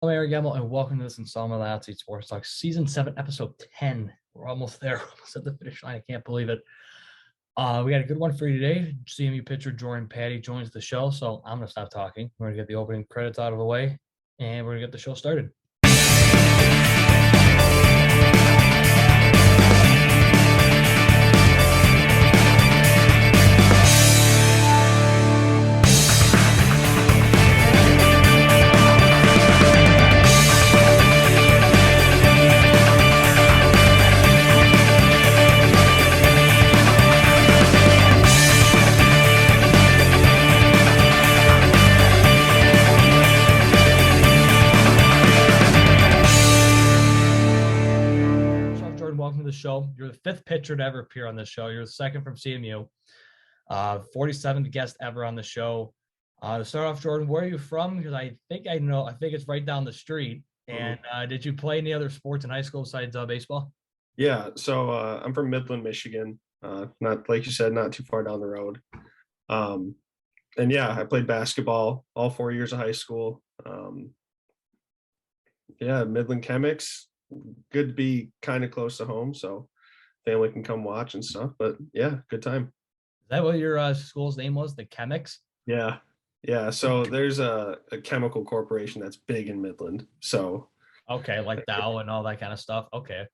I'm Eric Gamble, and welcome to this installment of Athlete Sports Talk, Season 7, Episode 10. We're almost there. Almost at the finish line. I can't believe it. We got a good one for you today. CMU pitcher Jordan Patty joins the show, so I'm going to stop talking. We're going to get the opening credits out of the way, and we're going to get the show started. Welcome to the show. You're the fifth pitcher to ever appear on this show. You're the second from CMU. 47th guest ever on the show. To start off, Jordan, where are you from? Because I think it's right down the street. And did you play any other sports in high school besides baseball? Yeah, so I'm from Midland, Michigan. Not like you said, not too far down the road. And yeah, I played basketball all 4 years of high school. Yeah, Midland Chemics. Good to be kind of close to home, so family can come watch and stuff. But yeah, good time. Is that what your school's name was? The Chemics? Yeah, yeah. So there's a chemical corporation that's big in Midland. So okay, like Dow and all that kind of stuff. Okay,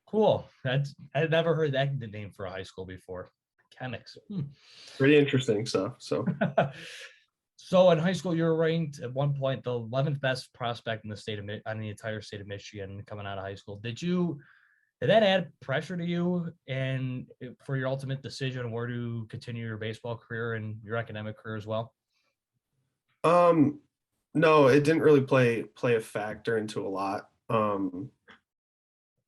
cool. I've never heard that name for a high school before. Chemics. Pretty interesting stuff. So. So in high school, you were ranked at one point the 11th best prospect in the entire state of Michigan coming out of high school. Did that add pressure to you and for your ultimate decision where to continue your baseball career and your academic career as well? No, it didn't really play a factor into a lot.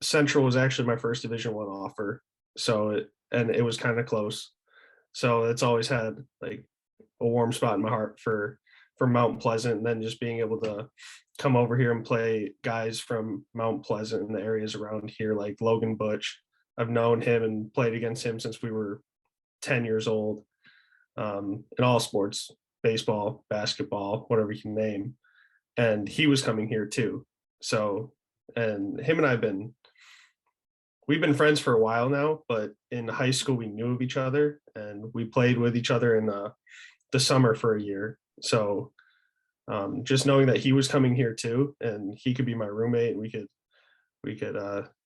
Central was actually my first Division I offer, so it was kind of close. So it's always had like a warm spot in my heart for Mount Pleasant, and then just being able to come over here and play guys from Mount Pleasant and the areas around here, like Logan Butch. I've known him and played against him since we were 10 years old, in all sports, baseball, basketball, whatever you can name. And he was coming here too. So, and him and we've been friends for a while now, but in high school we knew of each other and we played with each other in the summer for a year. So just knowing that he was coming here too, and he could be my roommate, and we could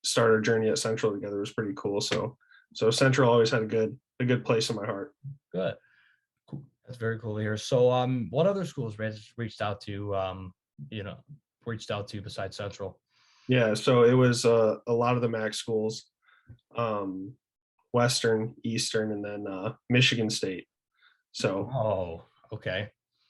start our journey at Central together was pretty cool. So Central always had a good place in my heart. Good. Cool. That's very cool to hear. So what other schools reached out to besides Central? Yeah, so it was a lot of the MAC schools, Western, Eastern, and then Michigan State. So, okay.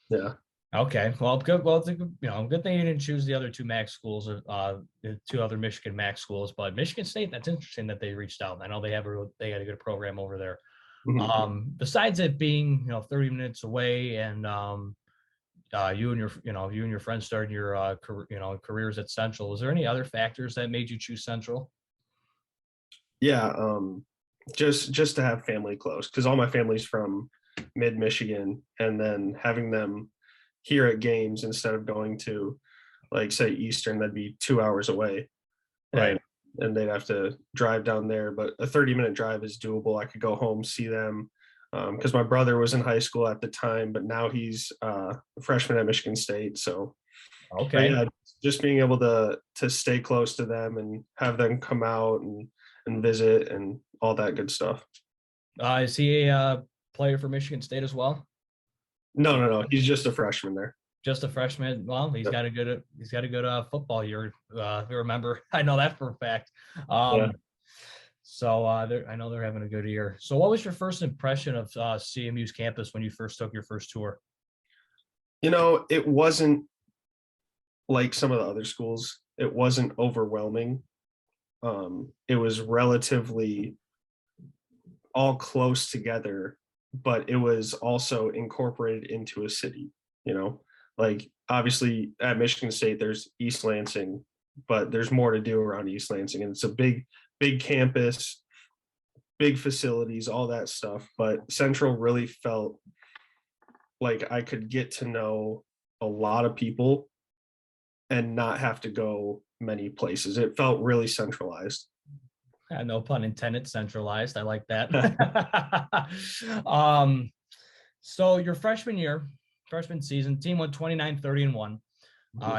Yeah. Okay. Well, good. Well, it's good thing you didn't choose the other two MAC schools, the two other Michigan MAC schools. But Michigan State, that's interesting that they reached out. I know they got a good program over there. Mm-hmm. Besides it being 30 minutes away, and you and your friends started your careers at Central. Was there any other factors that made you choose Central? Yeah, just to have family close, because all my family's from mid Michigan, and then having them here at games instead of going to, like, say Eastern, that'd be 2 hours away, right? And they'd have to drive down there. But a 30-minute drive is doable. I could go home, see them, because my brother was in high school at the time, but now he's a freshman at Michigan State. So, okay, yeah, just being able to stay close to them and have them come out and visit and all that good stuff. Is he a player for Michigan State as well? No. He's just a freshman there. Just a freshman. Well, he's got a good football year. Remember, I know that for a fact. Yeah. So I know they're having a good year. So what was your first impression of CMU's campus when you first took your first tour? It wasn't like some of the other schools. It wasn't overwhelming. It was relatively all close together, but it was also incorporated into a city. Like obviously at Michigan State, there's East Lansing, but there's more to do around East Lansing, and it's a big campus, big facilities, all that stuff. But Central really felt like I could get to know a lot of people and not have to go many places. It felt really centralized. No pun intended, centralized. I like that. um, so your freshman season, team went 29-30-1.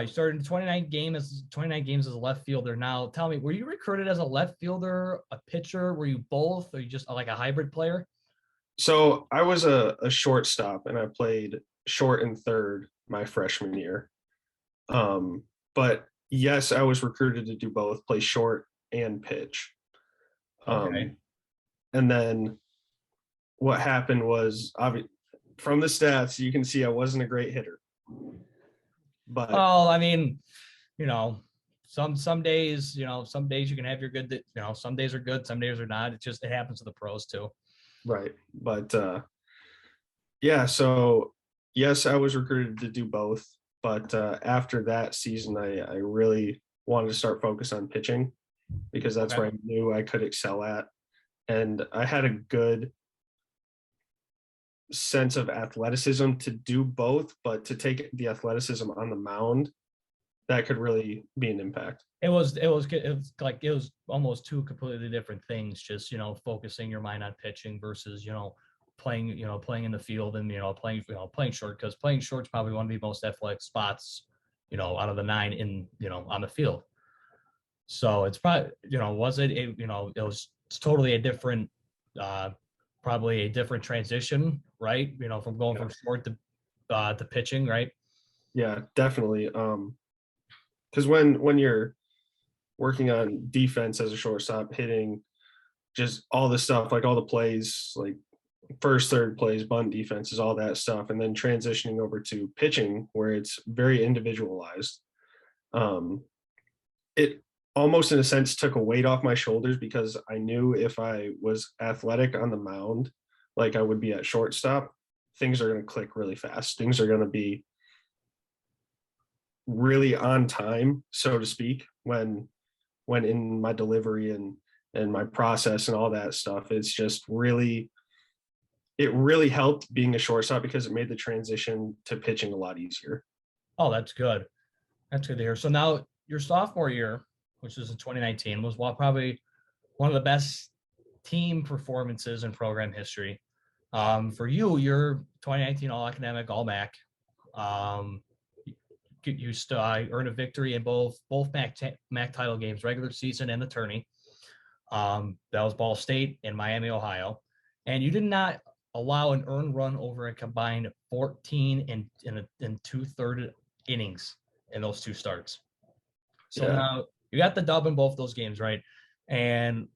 You started in 29 games as a left fielder. Now, tell me, were you recruited as a left fielder, a pitcher? Were you both, or you just like a hybrid player? So I was a shortstop, and I played short and third my freshman year. But yes, I was recruited to do both, play short and pitch. Okay. And then what happened was, from the stats, you can see I wasn't a great hitter. But Well, I mean, you know, some days, some days you can have your good, some days are good, some days are not. It happens to the pros too. right. But yeah, so yes, I was recruited to do both. But after that season, I really wanted to start focus on pitching because that's Okay. where I knew I could excel at. And I had a good sense of athleticism to do both, but to take the athleticism on the mound, that could really be an impact. It was almost two completely different things. Just focusing your mind on pitching versus playing in the field and playing short, because playing short's probably one of the most athletic spots out of the nine in on the field. So it's probably it was totally a different probably a different transition, right? From going from short to pitching, right? Yeah, definitely. Because when you're working on defense as a shortstop, hitting just all the stuff, like all the plays, like first, third plays, bunt defenses, all that stuff, and then transitioning over to pitching where it's very individualized. It almost in a sense took a weight off my shoulders because I knew if I was athletic on the mound, like I would be at shortstop, things are going to click really fast. Things are going to be really on time, so to speak, when in my delivery and my process and all that stuff. It's just really it really helped being a shortstop because it made the transition to pitching a lot easier. Oh, that's good. That's good to hear. So now your sophomore year, which was in 2019, was probably one of the best team performances in program history. For you, your 2019 All Academic, All MAC. You earned a victory in both MAC title games, regular season and the tourney. That was Ball State and Miami, Ohio. And you did not allow an earned run over a combined 14 and two-third innings in those two starts. So Yeah. now you got the dub in both those games, right? And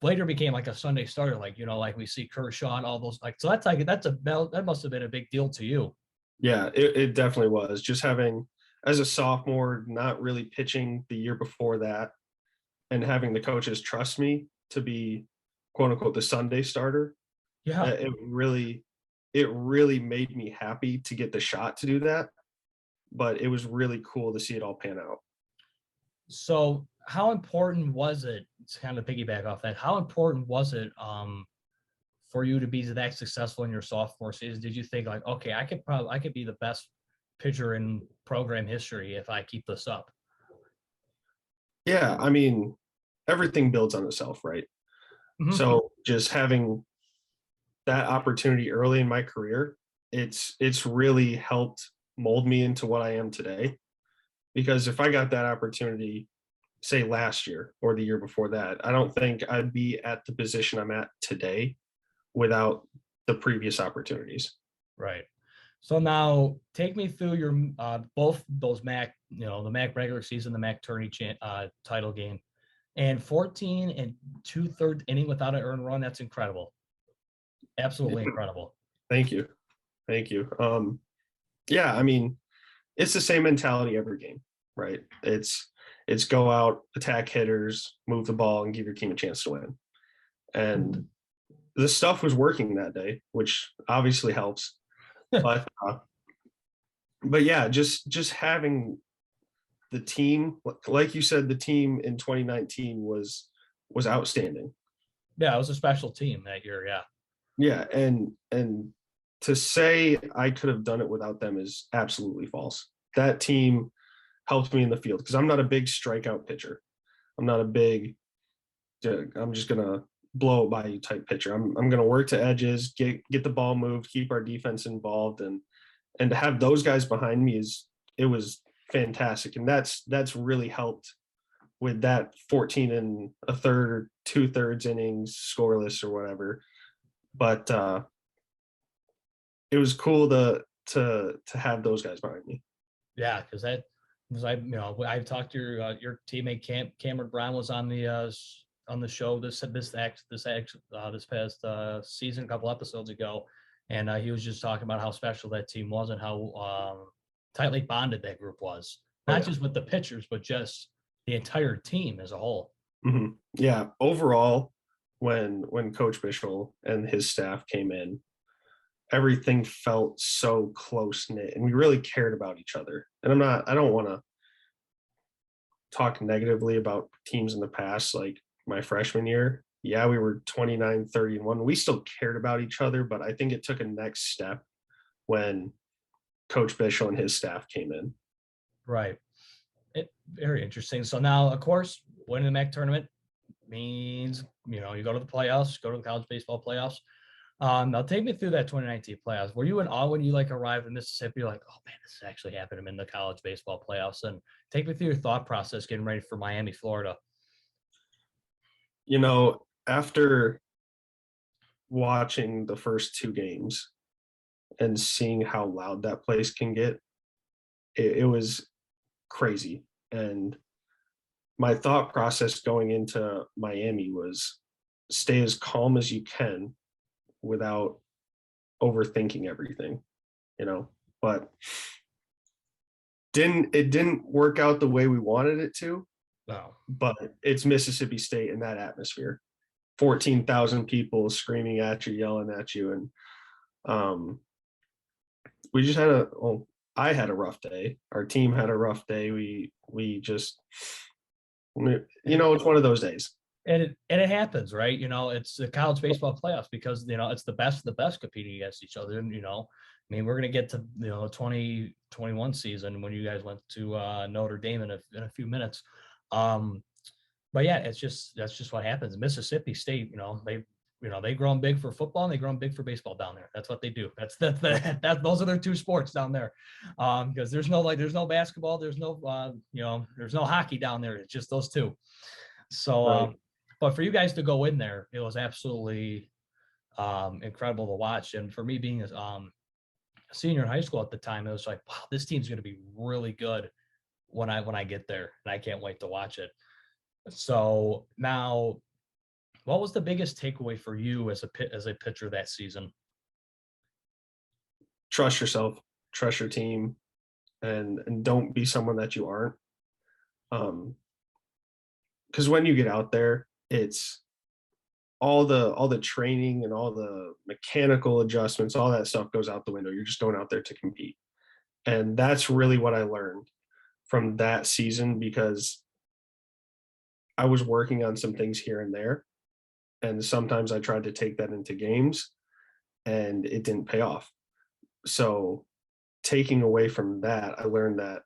later became like a Sunday starter, like we see Kershaw and all those, so that must have been a big deal to you. Yeah, it definitely was. Just having as a sophomore, not really pitching the year before that, and having the coaches trust me to be quote unquote the Sunday starter. Yeah. It really made me happy to get the shot to do that. But it was really cool to see it all pan out. So how important was it, to kind of piggyback off that, how important was it for you to be that successful in your sophomore season? Did you think like, okay, I could be the best pitcher in program history if I keep this up? Yeah, I mean, everything builds on itself, right? Mm-hmm. So just having that opportunity early in my career, it's really helped mold me into what I am today. Because if I got that opportunity, say last year or the year before that, I don't think I'd be at the position I'm at today without the previous opportunities. Right. So now take me through your both those MAC, the MAC regular season, the MAC tourney title game, and 14 and two-thirds inning without an earned run. That's incredible. Absolutely incredible. Thank you. Thank you. Yeah, I mean, it's the same mentality every game, right? It's go out, attack hitters, move the ball, and give your team a chance to win. And the stuff was working that day, which obviously helps. But yeah, just having the team, like you said, the team in 2019 was outstanding. Yeah, it was a special team that year. Yeah. Yeah, and to say I could have done it without them is absolutely false. That team helped me in the field because I'm not a big strikeout pitcher. I'm not a big, I'm just going to blow it by you type pitcher. I'm going to work to edges, get the ball moved, keep our defense involved. And to have those guys behind me it was fantastic. And that's really helped with that 14 and a third or 2/3 innings scoreless or whatever. But it was cool to have those guys behind me. Yeah, because I've talked to your teammate Cameron Brown was on the show this past season, a couple episodes ago, and he was just talking about how special that team was and how tightly bonded that group was, not just with the pitchers, but just the entire team as a whole. Mm-hmm. Yeah, overall, when Coach Bishel and his staff came in, everything felt so close knit, and we really cared about each other. And I don't want to talk negatively about teams in the past, like my freshman year. Yeah, we were 29-31. We still cared about each other, but I think it took a next step when Coach Bishel and his staff came in. Right. Very interesting. So now, of course, winning the MAC tournament means, you go to the playoffs, go to the college baseball playoffs. Now take me through that 2019 playoffs. Were you in awe when you arrived in Mississippi? Like, oh man, this is actually happened. I'm in the college baseball playoffs. And take me through your thought process getting ready for Miami, Florida. After watching the first two games and seeing how loud that place can get, it was crazy. And my thought process going into Miami was stay as calm as you can without overthinking everything, but it didn't work out the way we wanted it to. No. But it's Mississippi State in that atmosphere, 14,000 people screaming at you, yelling at you. And we just I had a rough day. Our team had a rough day. We just, it's one of those days. And it happens, right? It's the college baseball playoffs because, it's the best of the best competing against each other. And, we're going to get to, 2021 season when you guys went to Notre Dame in a few minutes. But yeah, that's just what happens. Mississippi State, they've grown big for football and they've grown big for baseball down there. That's what they do. Those are their two sports down there. Because there's no basketball, there's no there's no hockey down there. It's just those two. So, Right. But for you guys to go in there, it was absolutely incredible to watch. And for me being a senior in high school at the time, it was like, wow, this team's going to be really good when I get there, and I can't wait to watch it. So now, what was the biggest takeaway for you as a pitcher that season? Trust yourself, trust your team, and don't be someone that you aren't. Because when you get out there, it's all the training and all the mechanical adjustments, all that stuff goes out the window. You're just going out there to compete. And that's really what I learned from that season, because I was working on some things here and there. And sometimes I tried to take that into games and it didn't pay off. So taking away from that, I learned that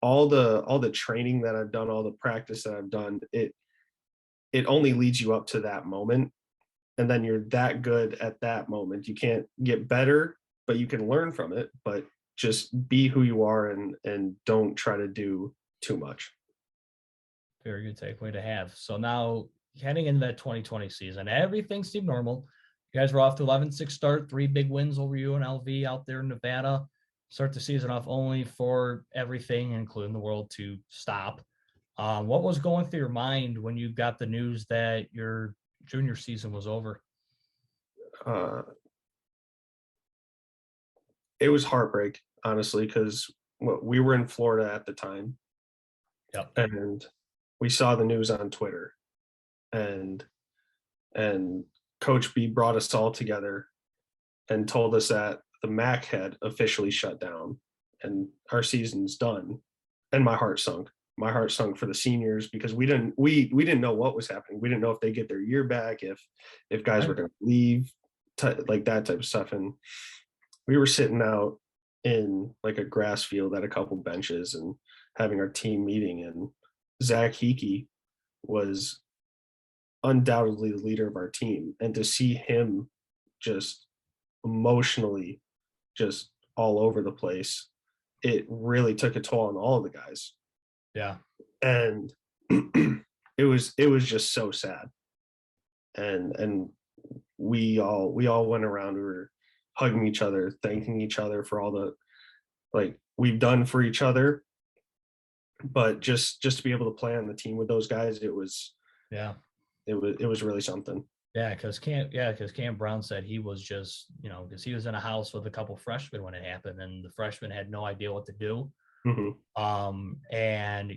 all the training that I've done, all the practice that I've done, it only leads you up to that moment. And then you're that good at that moment. You can't get better, but you can learn from it. But just be who you are and don't try to do too much. Very good takeaway to have. So now heading into that 2020 season, everything seemed normal. You guys were off to 11-6 start, 3 big wins over UNLV out there in Nevada. Start the season off only for everything, including the world, to stop. What was going through your mind when you got the news that your junior season was over? It was heartbreak, honestly, because we were in Florida at the time. Yep. And we saw the news on Twitter, and Coach B brought us all together and told us that the MAC had officially shut down and our season's done. And my heart sunk. My heart sunk for the seniors, because we didn't know what was happening. We didn't know if they get their year back, if guys were going to leave, like that type of stuff. And we were sitting out in like a grass field at a couple benches and having our team meeting. And Zach Hickey was undoubtedly the leader of our team. And to see him just emotionally just all over the place, it really took a toll on all of the guys. Yeah. And it was just so sad. And we all went around, we were hugging each other, thanking each other for all the like we've done for each other. But just to be able to play on the team with those guys, Yeah. it was really something. Yeah, because Cam Brown said he was just, because he was in a house with a couple freshmen when it happened, and the freshmen had no idea what to do. And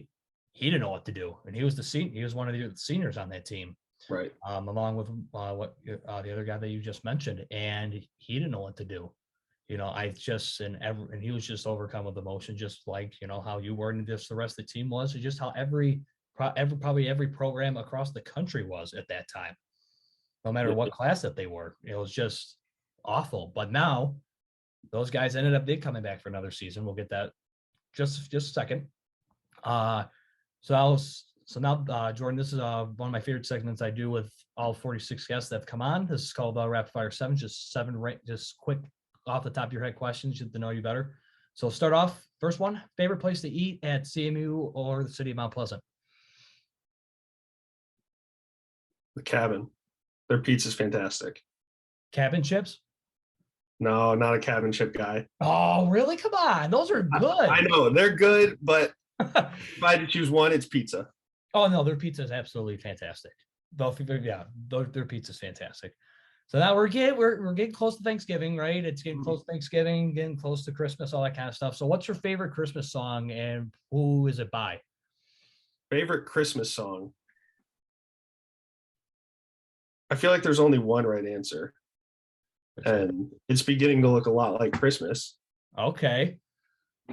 he didn't know what to do, and he was he was one of the seniors on that team, Right. along with the other guy that you just mentioned, and he didn't know what to do. And he was just overcome with emotion, just like how you were, and just the rest of the team was, and just how probably every program across the country was at that time, no matter what class that they were. It was just awful. But now those guys did coming back for another season. We'll get that just a second. So now, Jordan, this is one of my favorite segments I do with all 46 guests that have come on. This is called Rapid Fire 7, just quick off the top of your head questions just to know you better. So start off, first one, favorite place to eat at CMU or the city of Mount Pleasant? The Cabin. Their pizza's fantastic. Cabin chips? No, not a Cabin chip guy. Oh, really? Come on. Those are good. I know they're good, but if I had to choose one, it's pizza. Oh, no, their pizza is absolutely fantastic. Their pizza is fantastic. So now we're getting close to Thanksgiving, right? It's getting close to Thanksgiving, getting close to Christmas, all that kind of stuff. So what's your favorite Christmas song, and who is it by? Favorite Christmas song? I feel like there's only one right answer, and it's beginning to look a lot like Christmas. Okay.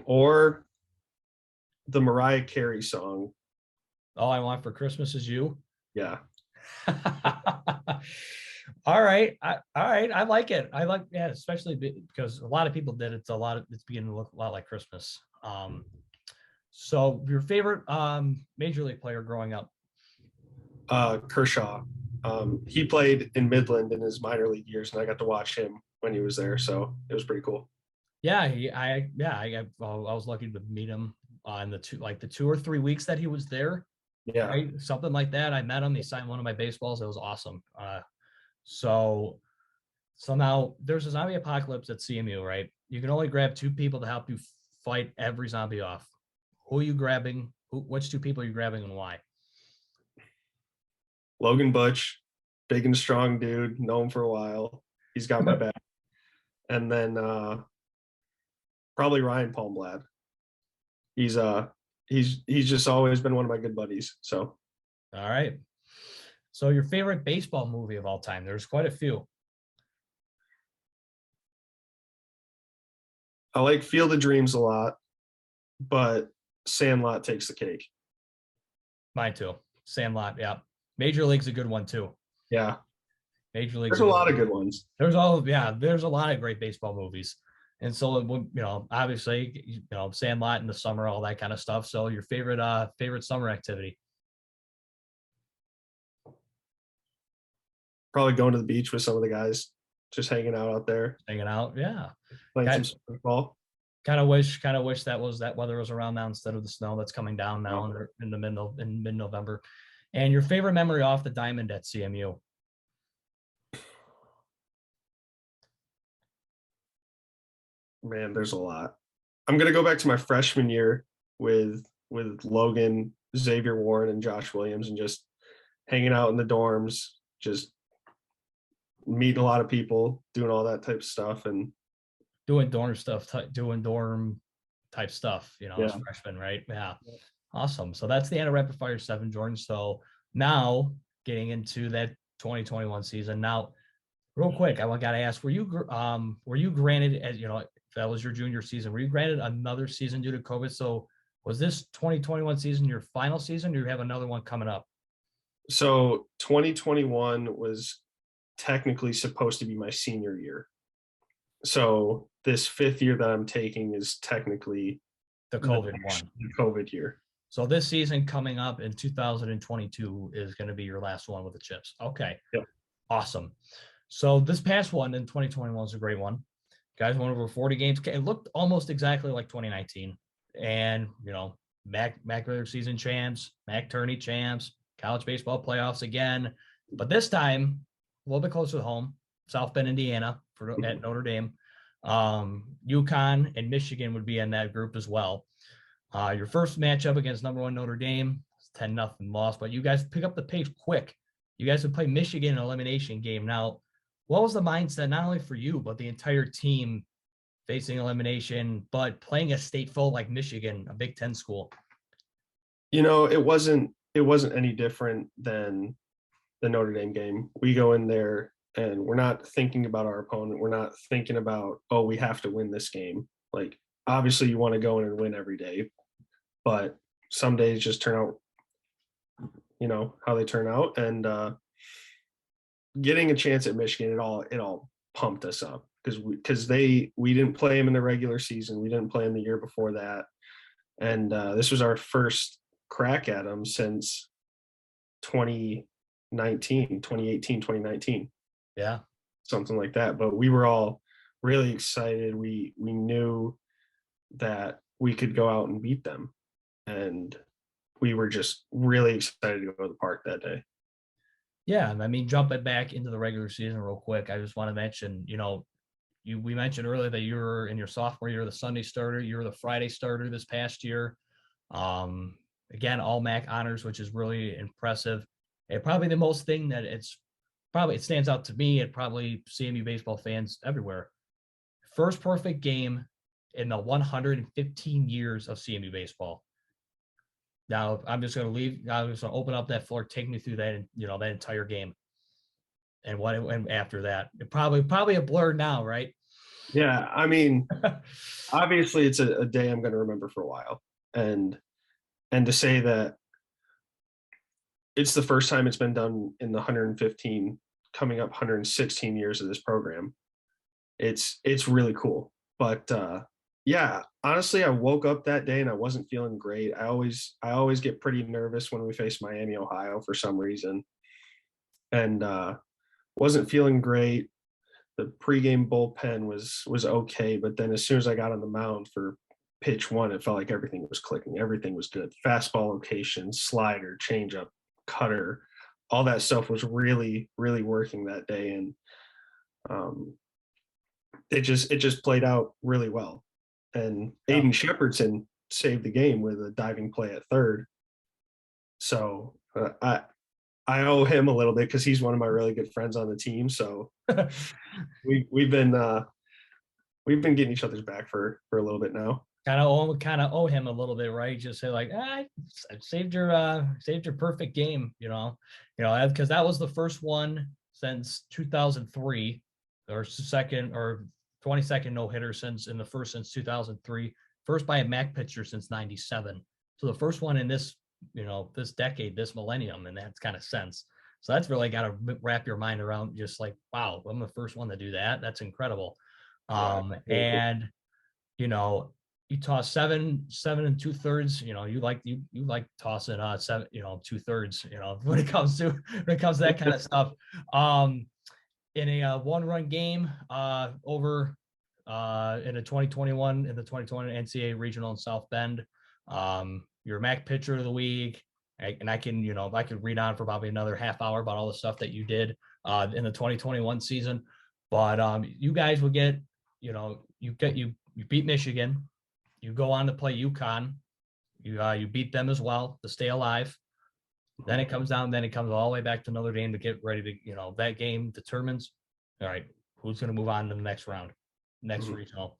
Or the Mariah Carey song, All I Want for Christmas Is You. Yeah. All right. I like it. Especially because a lot of people did. It's beginning to look a lot like Christmas. So your favorite major league player growing up? Kershaw. He played in Midland in his minor league years, and I got to watch him when he was there, so it was pretty cool. Yeah, I was lucky to meet him on the 2 or 3 weeks that he was there. Yeah, right? Something like that. I met him. He signed one of my baseballs. It was awesome. So now there's a zombie apocalypse at CMU, right? You can only grab 2 people to help you fight every zombie off. Who are you grabbing? Which 2 people are you grabbing, and why? Logan Butch, big and strong dude, known for a while. He's got my back. And then probably Ryan Palmblad. He's just always been one of my good buddies. So all right. So your favorite baseball movie of all time? There's quite a few. I like Field of Dreams a lot, but Sandlot takes the cake. Mine too. Sandlot, yeah. Major League's a good one too. Yeah. Major League. There's a lot of good ones. There's a lot of great baseball movies. And so, obviously, Sandlot in the summer, all that kind of stuff. So your favorite summer activity? Probably going to the beach with some of the guys, just hanging out there. Hanging out, yeah. Playing some football. Kind of wish that weather was around now instead of the snow that's coming down now in mid-November. And your favorite memory off the diamond at CMU? Man, there's a lot. I'm gonna go back to my freshman year with Logan, Xavier Warren, and Josh Williams, and just hanging out in the dorms, just meeting a lot of people, doing all that type of stuff, and doing dorm type stuff, as Yeah. freshmen, right? Yeah. Awesome. So that's the end of Rapid Fire 7, Jordan. So now getting into that 2021 season. Now, real quick, I got to ask, were you granted, as if that was your junior season, were you granted another season due to COVID? So was this 2021 season your final season, or you have another one coming up? So 2021 was technically supposed to be my senior year. So this fifth year that I'm taking is technically The COVID one. the COVID year. So this season coming up in 2022 is going to be your last one with the Chips. Okay. Yep. Awesome. So this past one in 2021 was a great one. Guys won over 40 games. It looked almost exactly like 2019. And, MAC regular season champs, MAC tourney champs, college baseball playoffs again. But this time, a little bit closer to home, South Bend, Indiana at Notre Dame. UConn and Michigan would be in that group as well. Your first matchup against number 1 Notre Dame, 10-0 loss, but you guys pick up the pace quick. You guys would play Michigan in an elimination game. Now, what was the mindset, not only for you, but the entire team facing elimination, but playing a state full like Michigan, a Big Ten school? It wasn't any different than the Notre Dame game. We go in there and we're not thinking about our opponent. We're not thinking about, oh, we have to win this game. Like, obviously you want to go in and win every day, but some days just turn out, how they turn out. And getting a chance at Michigan, it all pumped us up because we didn't play them in the regular season. We didn't play them the year before that. And this was our first crack at them since 2019. Yeah. Something like that. But we were all really excited. We knew that we could go out and beat them. And we were just really excited to go to the park that day. Yeah. I mean, jumping back into the regular season real quick, I just want to mention, we mentioned earlier that you were in your sophomore year, the Sunday starter, you were the Friday starter this past year. Again, all MAC honors, which is really impressive. And probably the most thing that it stands out to me and probably CMU baseball fans everywhere. First perfect game in the 115 years of CMU baseball. Now I'm just going to open up that floor, take me through that, that entire game. And what went after that, it probably a blur now, right? Yeah. I mean, obviously it's a day I'm going to remember for a while. And to say that it's the first time it's been done in the 115, coming up 116 years of this program, it's really cool. But yeah, honestly, I woke up that day and I wasn't feeling great. I always get pretty nervous when we face Miami, Ohio for some reason. And wasn't feeling great. The pregame bullpen was okay, but then as soon as I got on the mound for pitch 1, it felt like everything was clicking. Everything was good. Fastball location, slider, changeup, cutter, all that stuff was really, really working that day. And it just played out really well. And Aiden Shepardson saved the game with a diving play at third. So I owe him a little bit because he's one of my really good friends on the team. So we've been getting each other's back for a little bit now. Kind of owe him a little bit, right? Just say like, I saved your perfect game, because that was the first one since 2003, or second or 22nd no hitter since 2003, first by a MAC pitcher since '97. So the first one in this, this decade, this millennium, and that's kind of sense. So that's really got to wrap your mind around, just like, wow, I'm the first one to do that. That's incredible. And you toss seven and 2/3. You like tossing 7, 2/3. When it comes to that kind of stuff. In a 1-run game over in the 2020 NCAA regional in South Bend. Your MAC pitcher of the week. And I could read on for probably another half hour about all the stuff that you did in the 2021 season. But you guys would get, you beat Michigan. You go on to play UConn. You beat them as well to stay alive. Then it comes down. Then it comes all the way back to Notre Dame to get ready to, that game determines, all right, who's going to move on to the next round, next regional.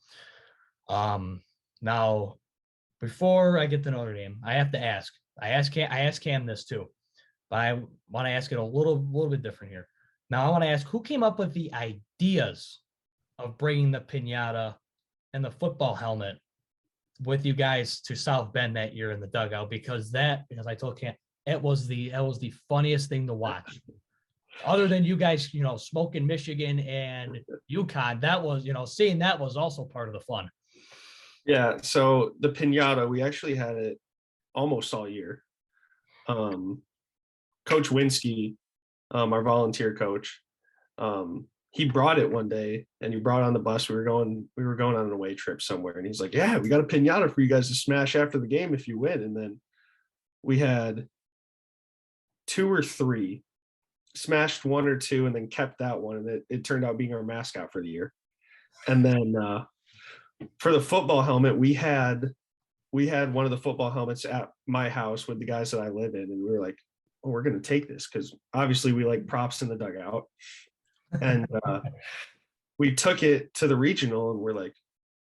Now, before I get to Notre Dame, I have to ask. I asked Cam this too, but I want to ask it a little bit different here. Now, I want to ask, who came up with the ideas of bringing the piñata and the football helmet with you guys to South Bend that year in the dugout? Because I told Cam, it was the funniest thing to watch. other than you guys, smoking Michigan and UConn, that was, seeing that was also part of the fun. Yeah. So the pinata, we actually had it almost all year. Coach Winsky, our volunteer coach, he brought it one day and he brought it on the bus. We were going on an away trip somewhere, and he's like, "Yeah, we got a pinata for you guys to smash after the game if you win." And then we had 2 or 3, smashed 1 or 2, and then kept that one, and it turned out being our mascot for the year. And then for the football helmet, we had one of the football helmets at my house with the guys that I live in, and we were like, "Oh, we're going to take this," because obviously we like props in the dugout. And we took it to the regional, and we're like,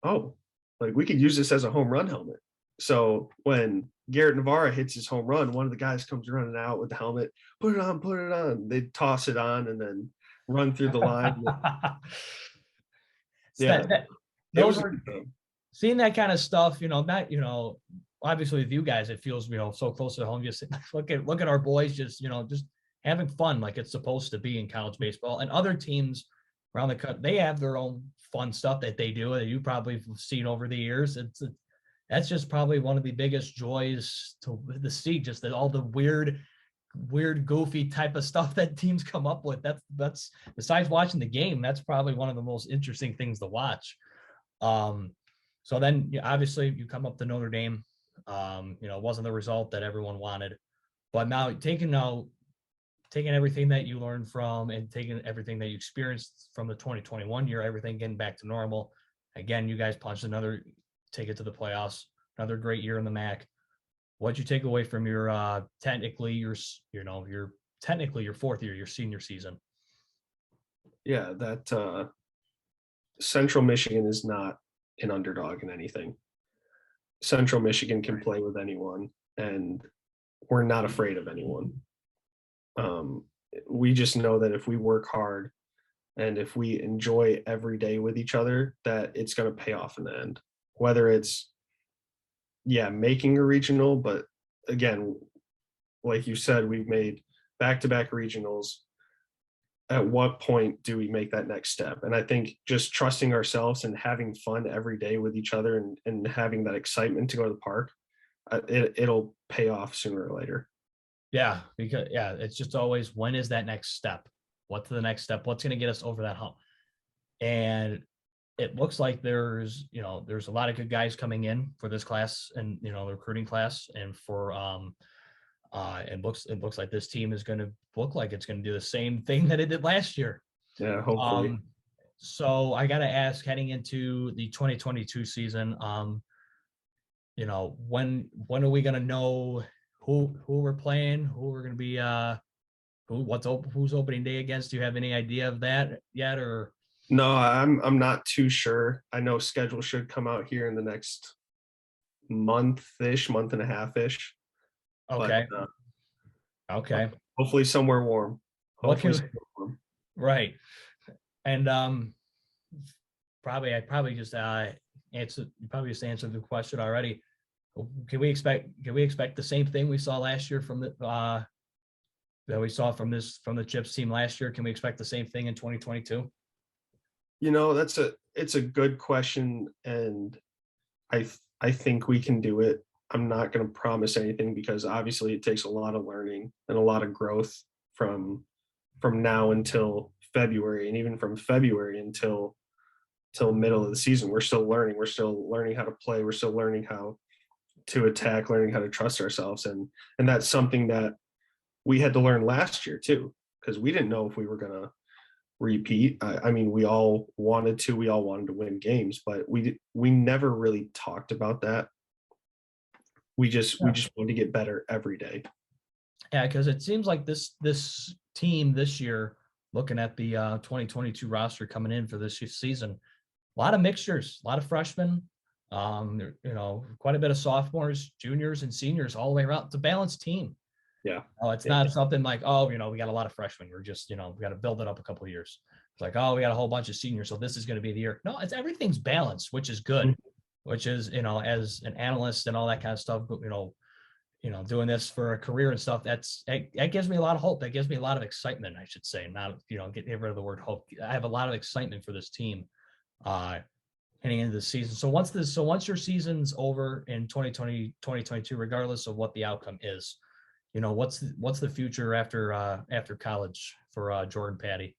"Oh, like we could use this as a home run helmet." So when Garrett Navarra hits his home run, one of the guys comes running out with the helmet, put it on. They toss it on and then run through the line. Yeah, Those are seeing that kind of stuff, not, obviously with you guys, it feels, so close to home. Just look at our boys, just having fun like it's supposed to be in college baseball. And other teams around the country, they have their own fun stuff that they do that you probably have seen over the years. That's just probably one of the biggest joys to see, just that all the weird, goofy type of stuff that teams come up with. That's besides watching the game, that's probably one of the most interesting things to watch. So then obviously you come up to Notre Dame. It wasn't the result that everyone wanted, but now taking everything that you learned from and taking everything that you experienced from the 2021 year, everything getting back to normal. Again, you guys punched take it to the playoffs, another great year in the MAC. What'd you take away from your technically your 4th year, your senior season? Yeah, that Central Michigan is not an underdog in anything. Central Michigan can play with anyone, and we're not afraid of anyone. We just know that if we work hard and if we enjoy every day with each other, that it's going to pay off in the end. Whether it's making a regional, but again, like you said, we've made back-to-back regionals. At what point do we make that next step? And I think just trusting ourselves and having fun every day with each other and having that excitement to go to the park, it'll pay off sooner or later. Yeah, because it's just always, when is that next step? What's the next step? What's going to get us over that hump? And it looks like there's a lot of good guys coming in for this class and, the recruiting class, and for, it looks like this team is going to look like it's going to do the same thing that it did last year. Yeah, hopefully. So I got to ask, heading into the 2022 season, when are we going to know who we're playing, who we're going to be, who's opening day against? Do you have any idea of that yet, or? No, I'm not too sure. I know schedule should come out here in the next month and a half-ish. Okay. But, okay. Hopefully somewhere warm. Right. And I probably just answered the question already. Can we expect the same thing we saw last year from the that we saw from the Chips team last year? Can we expect the same thing in 2022? It's a good question, and I think we can do it. I'm not going to promise anything because obviously it takes a lot of learning and a lot of growth from now until February, and even from February until middle of the season. We're still learning. We're still learning how to play. We're still learning how to attack, learning how to trust ourselves, and that's something that we had to learn last year too, because we didn't know if we were going to repeat. I mean, we all wanted to win games, but we never really talked about that. We just wanted to get better every day. Yeah, because it seems like this team this year, looking at the 2022 roster coming in for this season, a lot of mixtures, a lot of freshmen, quite a bit of sophomores, juniors, and seniors all the way around. It's a balanced team. Yeah. It's not something like, we got a lot of freshmen. We're just, we got to build it up a couple of years. It's like, we got a whole bunch of seniors, so this is going to be the year. No, everything's balanced, which is good. Which is, as an analyst and all that kind of stuff, doing this for a career and stuff, that gives me a lot of hope. That gives me a lot of excitement, I should say. Not, get rid of the word hope. I have a lot of excitement for this team heading into the season. So once your season's over in 2020, 2022, regardless of what the outcome is, what's the future after college for Jordan Patty?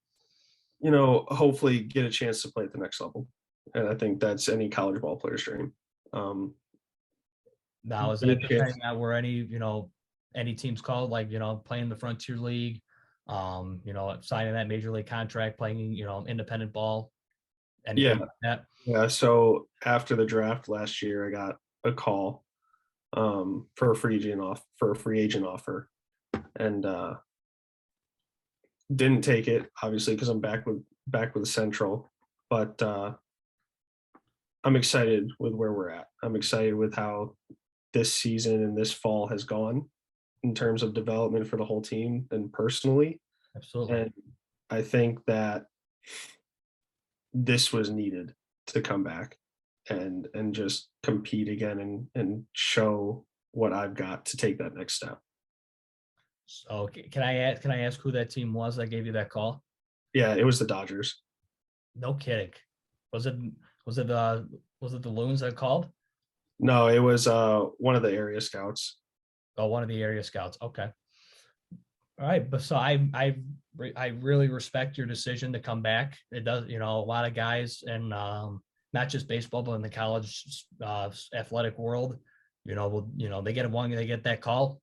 Hopefully get a chance to play at the next level. And I think that's any college ball player's dream. Now, is that the thing that where any teams called, like, playing the Frontier League, signing that major league contract, playing, independent ball? Anything like that? Yeah. So after the draft last year, I got a call for a free agent offer, and didn't take it, obviously, because I'm back with Central. But I'm excited with where we're at. I'm excited with how this season and this fall has gone in terms of development for the whole team and personally. Absolutely. And I think that this was needed to come back and just compete again and show what I've got to take that next step. So can I ask who that team was that gave you that call? Yeah, it was the Dodgers. No kidding. Was it the Loons that called? No, it was one of the area scouts. Oh, one of the area scouts. Okay. All right, but so I really respect your decision to come back. It does, a lot of guys, and not just baseball, but in the college athletic world, they get that call.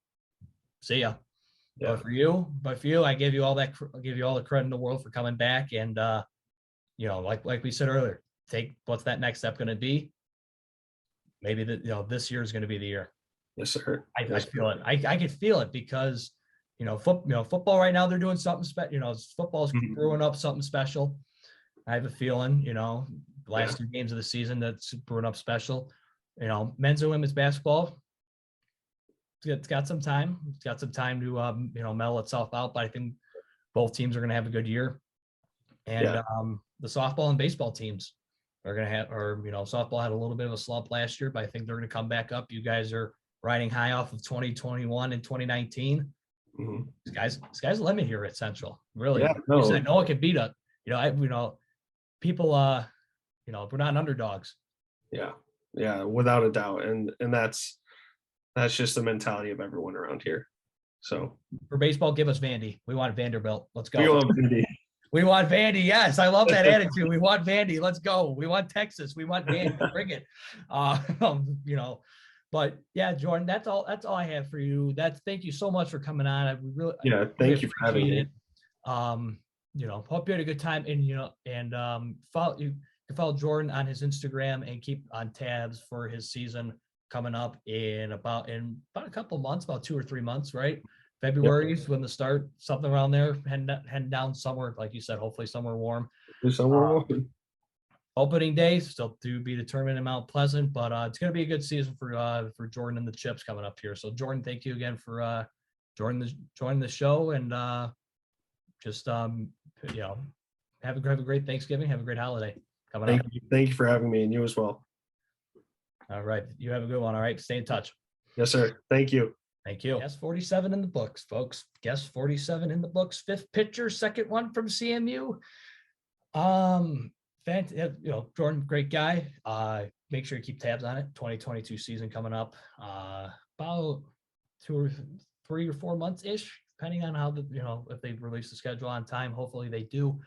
See ya. Yeah. But for you, I give you all the credit in the world for coming back, and like we said earlier, take what's that next step going to be. Maybe this year is going to be the year. Yes, sir. I feel it. I could feel it because football right now, they're doing something special. Football's brewing up something special. I have a feeling, last 2 games of the season, that's brewing up special. Men's and women's basketball, it's got some time. It's got some time to mellow itself out. But I think both teams are going to have a good year. And the softball and baseball teams are going to have, softball had a little bit of a slump last year, but I think they're going to come back up. You guys are riding high off of 2021 and 2019. Mm-hmm. Sky's the limit here at Central. Really, no one can beat us. People. We're not underdogs. Yeah, without a doubt, and that's just the mentality of everyone around here. So for baseball, give us Vandy. We want Vanderbilt. Let's go. We want Vandy. We want Vandy. Yes, I love that attitude. We want Vandy. Let's go. We want Texas. We want Vandy. Bring it. But yeah, Jordan, that's all I have for you. Thank you so much for coming on. Thank you for having me. Hope you had a good time, and follow you can follow Jordan on his Instagram and keep on tabs for his season coming up in about a couple of months, about 2 or 3 months, right? February is when the start, something around there, heading down somewhere, like you said, hopefully somewhere warm. Opening day still to be determined in Mount Pleasant, but it's going to be a good season for Jordan and the Chips coming up here. So Jordan, thank you again for joining the show, and have a great Thanksgiving, have a great holiday coming up. Thank you for having me, and you as well. All right, you have a good one. All right, stay in touch. Yes, sir. Thank you. Thank you. Guest 47 in the books, folks. Guest 47 in the books. 5th pitcher, second one from CMU. Jordan, great guy. Make sure you keep tabs on it. 2022 season coming up. About 2 or 3 or 4 months ish, depending on how if they release the schedule on time. Hopefully they do.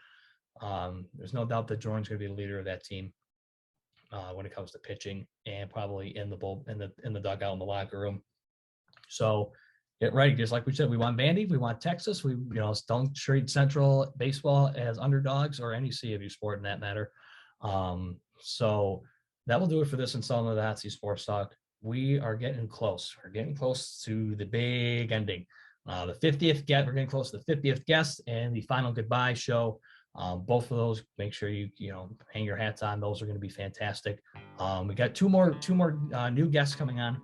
There's no doubt that Jordan's going to be the leader of that team when it comes to pitching, and probably in the dugout in the locker room. So get ready. Just like we said, we want Vandy, we want Texas. We don't treat Central baseball as underdogs, or any CFU sport in that matter. So that will do it for this installment of the Hot Seat Sports Talk. We are getting close. We're getting close to the big ending. The 50th guest. We're getting close to the 50th guest and the final goodbye show. Both of those, make sure you hang your hats on. Those are going to be fantastic. We got two more new guests coming on.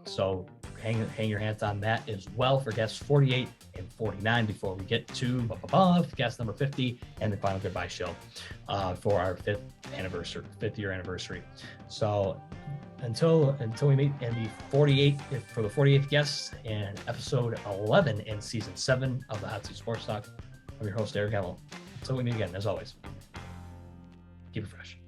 So hang your hats on that as well for guests 48 and 49 before we get to guest number 50 and the final goodbye show for our 5th year anniversary. So until we meet in the 48th for the 48th guest and episode 11 in season 7 of the Hot Seat Sports Talk. I'm your host, Eric Hamill. Until we meet again, as always, keep it fresh.